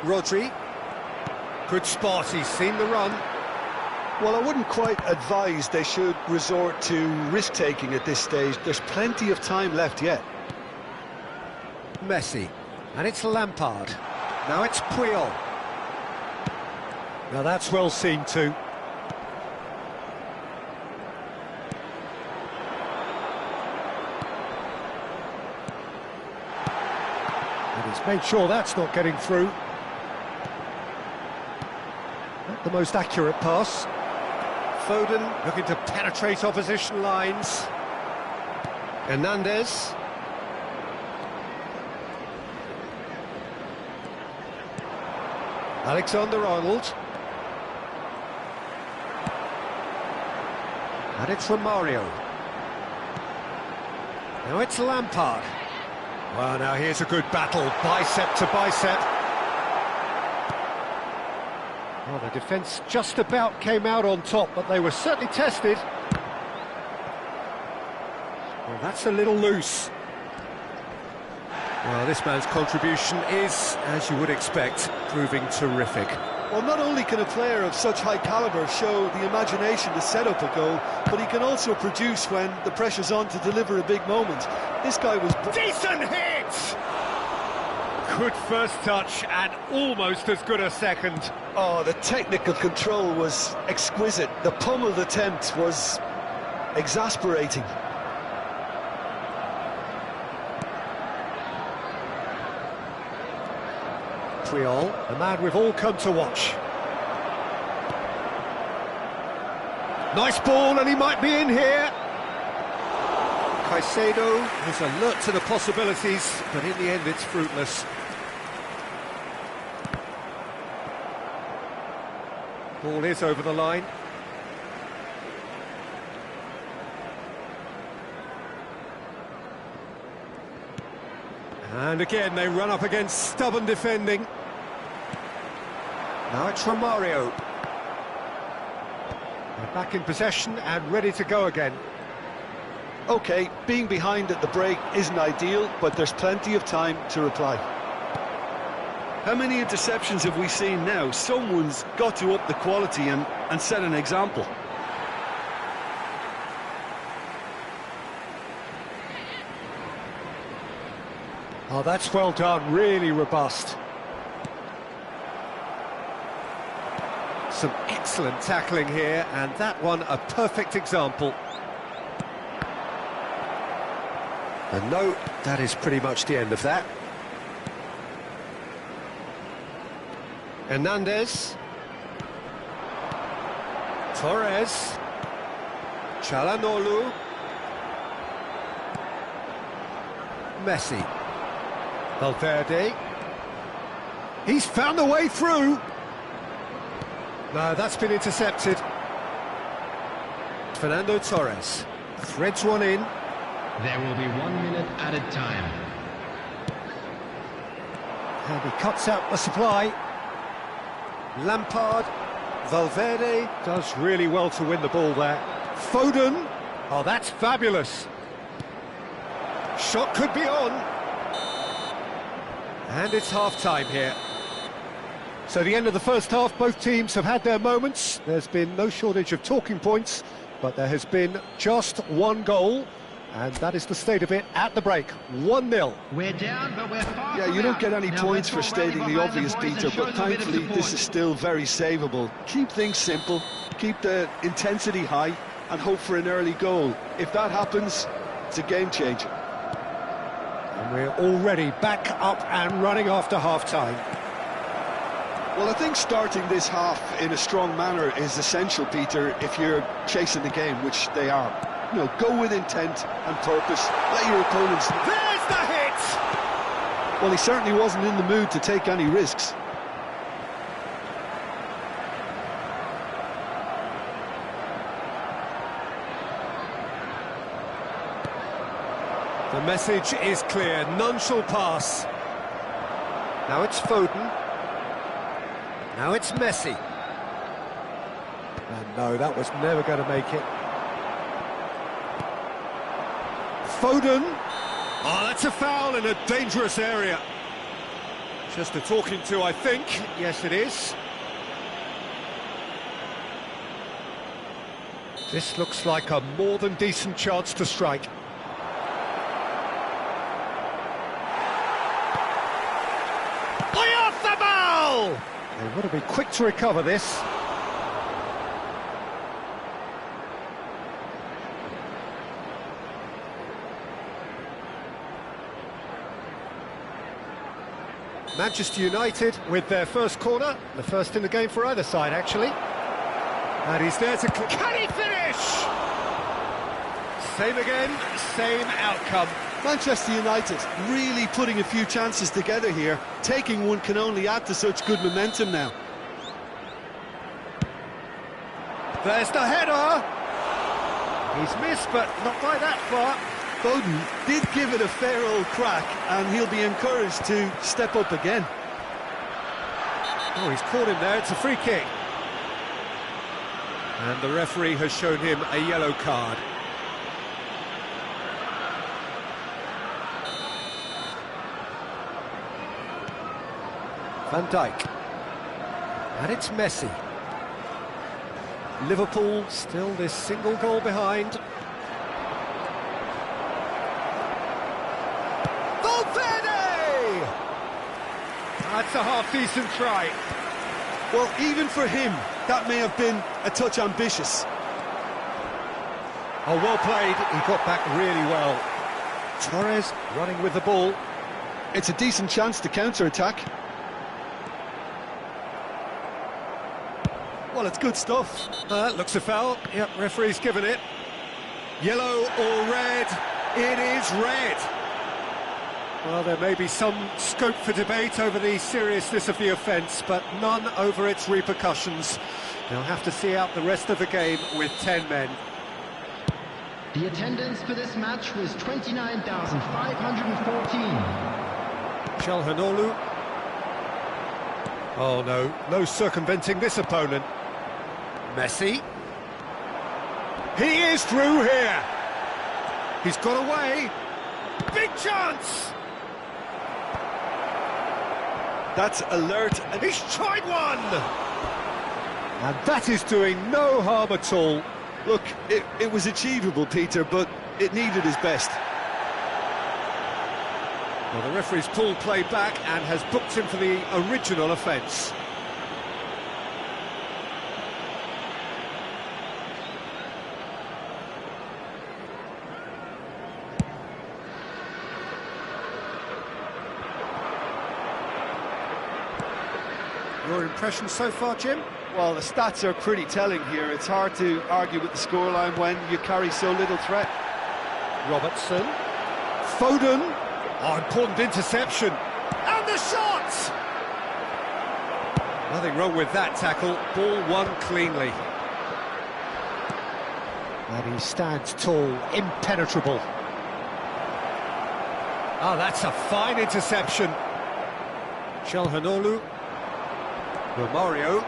Rodri. Good spot, he's seen the run. Well, I wouldn't quite advise they should resort to risk-taking at this stage. There's plenty of time left yet. Messi. And it's Lampard. Now it's Puyol. Now that's well seen too. And he's made sure that's not getting through. Not the most accurate pass. Foden looking to penetrate opposition lines. Hernandez. Alexander-Arnold. And it's Romario. Now it's Lampard. Well, now here's a good battle, bicep to bicep. Well, the defence just about came out on top, but they were certainly tested. Well, that's a little loose. Well, this man's contribution is, as you would expect, proving terrific. Well, not only can a player of such high calibre show the imagination to set up a goal, but he can also produce when the pressure's on to deliver a big moment. This guy was... Decent hit! Good first touch and almost as good a second. Oh, the technical control was exquisite. The pummeled attempt was exasperating. Puyol, the man we've all come to watch. Nice ball, and he might be in here. Caicedo is alert to the possibilities, but in the end it's fruitless. Ball is over the line. And again they run up against stubborn defending. Now it's Romario. They're back in possession and ready to go again. OK, being behind at the break isn't ideal, but there's plenty of time to reply. How many interceptions have we seen now? Someone's got to up the quality and set an example. Oh, that's well done, really robust. Some excellent tackling here, and that one a perfect example. And no, that is pretty much the end of that. Hernandez. Torres. Çalhanoğlu. Messi. Valverde. He's found a way through. No, that's been intercepted. Fernando Torres threads one in. There will be 1 minute added time. And he cuts out the supply. Lampard. Valverde does really well to win the ball there. Foden. Oh, that's fabulous. Shot could be on. And it's half-time here. So the end of the first half, both teams have had their moments. There's been no shortage of talking points, but there has been just one goal, and that is the state of it at the break. 1-0. We're down, but we're far Yeah, from you don't out. get any Now points let's for go rally stating the behind obvious, boys and Peter, show but them a bit of thankfully this support. is still very savable. Keep things simple, keep the intensity high, and hope for an early goal. If that happens, it's a game changer. And we're already back up and running after half-time. Well, I think starting this half in a strong manner is essential, Peter, if you're chasing the game, which they are. You know, go with intent and purpose, let your opponents... There's the hit! Well, he certainly wasn't in the mood to take any risks. The message is clear, none shall pass. Now it's Foden. Now it's Messi. And no, that was never going to make it. Foden. Oh, that's a foul in a dangerous area. Just a talking to, I think. Yes, it is. This looks like a more than decent chance to strike. They've got to be quick to recover this. Manchester United with their first corner, the first in the game for either side, actually. And he's there to... Can he finish? Same again, same outcome. Manchester United really putting a few chances together here. Taking one can only add to such good momentum now. There's the header. He's missed, but not by that far. Foden did give it a fair old crack, and he'll be encouraged to step up again. Oh, he's caught him there. It's a free kick. And the referee has shown him a yellow card. Van Dijk. And it's Messi. Liverpool still this single goal behind. Valverde! That's a half-decent try. Well, even for him, that may have been a touch ambitious. Oh, well played. He got back really well. Torres running with the ball. It's a decent chance to counter-attack. Well, it's good stuff. Looks a foul. Yep, referee's given it. Yellow or red? It is red. Well, there may be some scope for debate over the seriousness of the offence, but none over its repercussions. They'll have to see out the rest of the game with 10 men. The attendance for this match was 29,514. Çalhanoğlu. Oh no, no circumventing this opponent. Messi. He is through here. He's got away. Big chance. That's alert. And he's tried one. And that is doing no harm at all. Look, it was achievable, Peter, but it needed his best. Well, the referee's pulled play back and has booked him for the original offence. Your impression so far, Jim? Well, the stats are pretty telling here. It's hard to argue with the scoreline when you carry so little threat. Robertson. Foden. Oh, important interception. And the shot! Nothing wrong with that tackle. Ball won cleanly. And he stands tall, impenetrable. Oh, that's a fine interception. Calhanoglu. Romario.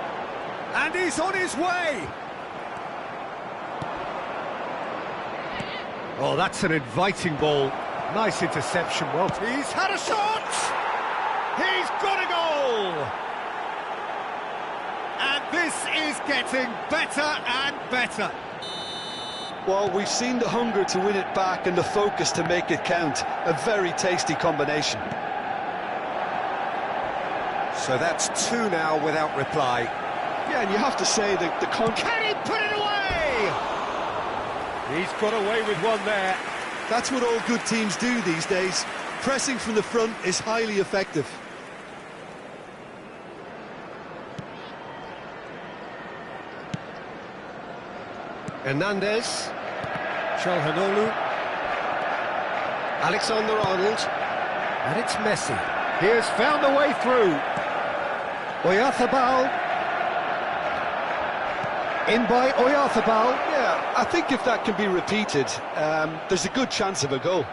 And he's on his way! Oh, that's an inviting ball. Nice interception. Well, he's had a shot! He's got a goal! And this is getting better and better. Well, we've seen the hunger to win it back and the focus to make it count. A very tasty combination. So that's two now without reply. Yeah, and you have to say that the Can he put it away? He's got away with one there. That's what all good teams do these days. Pressing from the front is highly effective. Hernandez. Calhanoglu. Alexander-Arnold. And it's Messi. He has found a way through. Oyarzabal. In by Oyarzabal. Yeah, I think if that can be repeated, there's a good chance of a goal.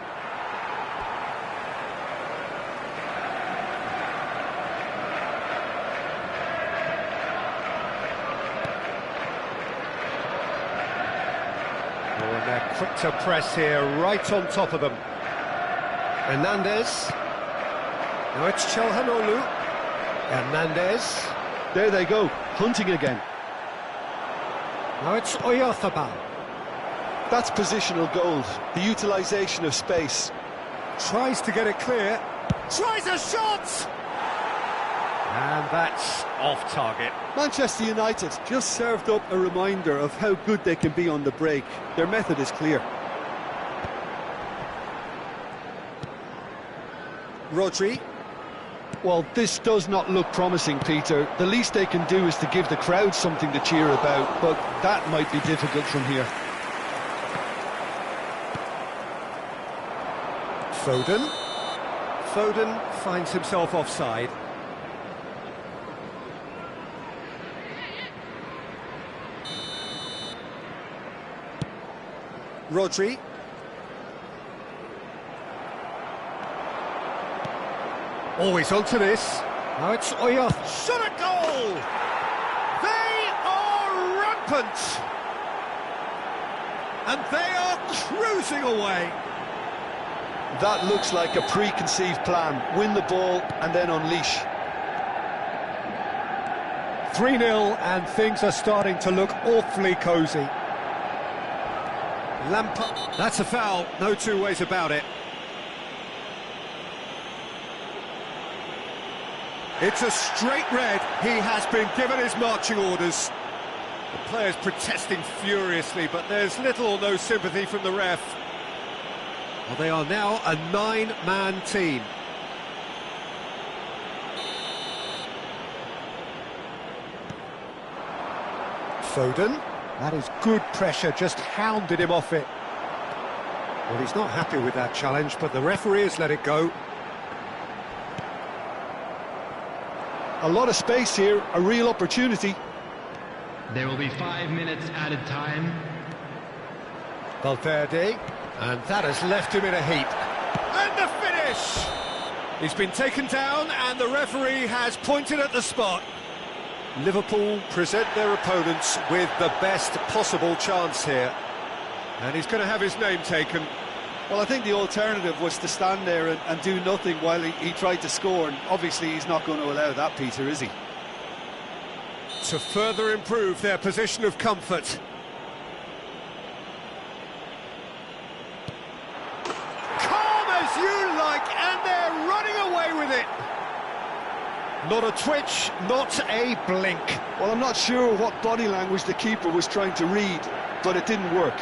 Oh, and they're quick to press here, right on top of them. Hernandez. Now it's Calhanoglu. Hernandez. There they go, hunting again. Now it's Oyarzabal. That's positional gold, the utilisation of space. Tries to get it clear. Tries a shot! And that's off target. Manchester United just served up a reminder of how good they can be on the break. Their method is clear. Rodri. Well, this does not look promising, Peter. The least they can do is to give the crowd something to cheer about, but that might be difficult from here. Foden. Foden finds himself offside. Rodri. Always onto this. Now it's Oyarzabal. Shot a goal! They are rampant! And they are cruising away. That looks like a preconceived plan. Win the ball and then unleash. 3-0 and things are starting to look awfully cosy. Lampard. That's a foul, no two ways about it. It's a straight red. He has been given his marching orders. The players protesting furiously, but there's little or no sympathy from the ref. Well, they are now a 9-man team. Foden. That is good pressure, just hounded him off it. Well, he's not happy with that challenge, but the referee has let it go. A lot of space here, a real opportunity. There will be 5 minutes added time. Valverde, and that has left him in a heap. And the finish! He's been taken down and the referee has pointed at the spot. Liverpool present their opponents with the best possible chance here. And he's going to have his name taken. Well, I think the alternative was to stand there and do nothing while he tried to score, and obviously he's not going to allow that, Peter, is he? To further improve their position of comfort. Calm as you like, and they're running away with it. Not a twitch, not a blink. Well, I'm not sure what body language the keeper was trying to read, but it didn't work.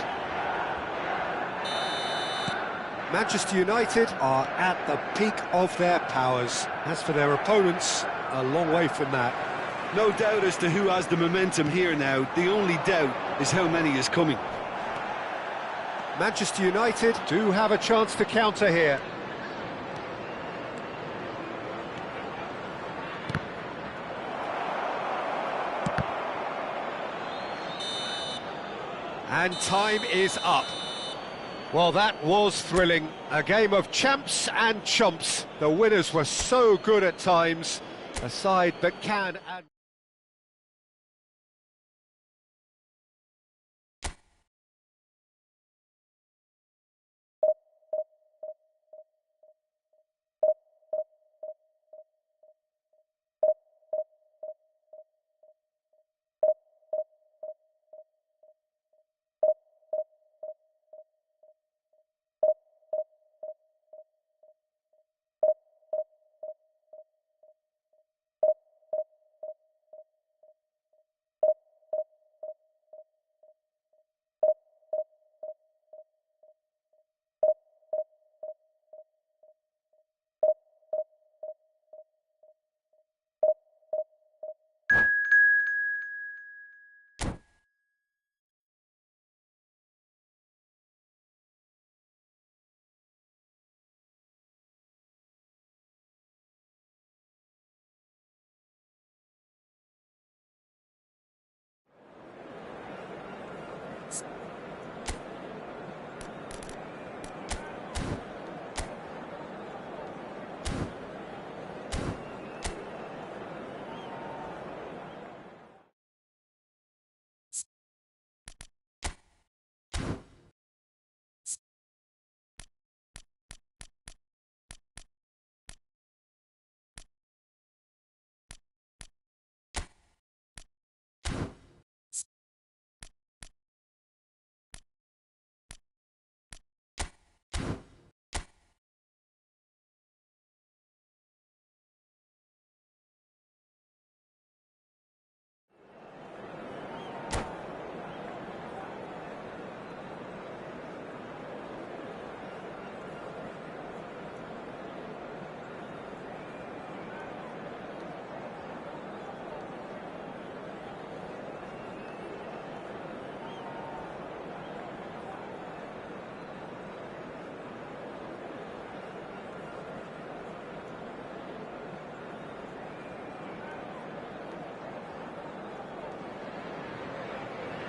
Manchester United are at the peak of their powers. As for their opponents, a long way from that. No doubt as to who has the momentum here now. The only doubt is how many is coming. Manchester United do have a chance to counter here. And time is up. Well, that was thrilling. A game of champs and chumps. The winners were so good at times. A side that can and...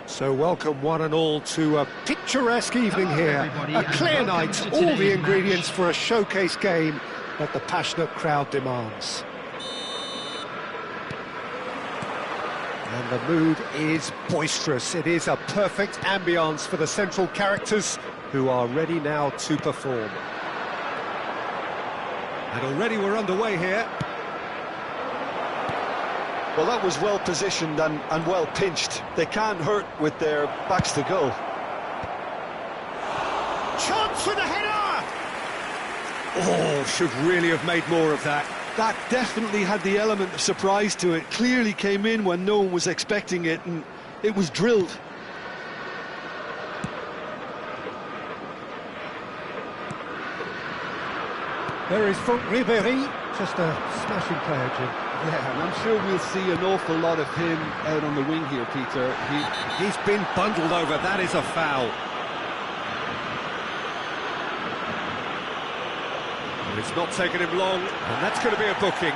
So welcome one and all to a picturesque evening here. A clear night, all the ingredients for a showcase game that the passionate crowd demands. And the mood is boisterous. It is a perfect ambience for the central characters who are ready now to perform. And already we're underway here. Well, that was well positioned and well pinched. They can't hurt with their backs to goal. Chance for the header! Oh, should really have made more of that. That definitely had the element of surprise to it. Clearly came in when no one was expecting it, and it was drilled. There is Franck Ribéry, just a smashing player, Jim. Yeah, and I'm sure we'll see an awful lot of him out on the wing here, Peter. He's been bundled over, that is a foul. And it's not taken him long, and that's going to be a booking.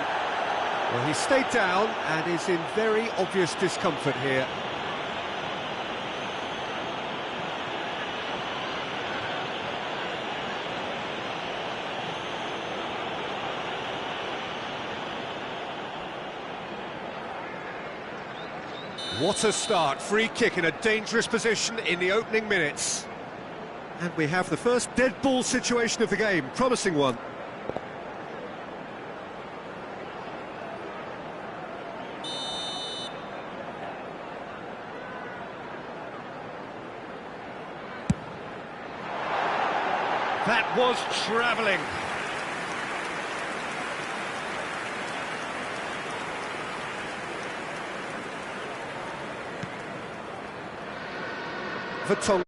Well, he stayed down and is in very obvious discomfort here. What a start, free kick in a dangerous position in the opening minutes. And we have the first dead ball situation of the game, promising one. That was travelling. Vertonghen.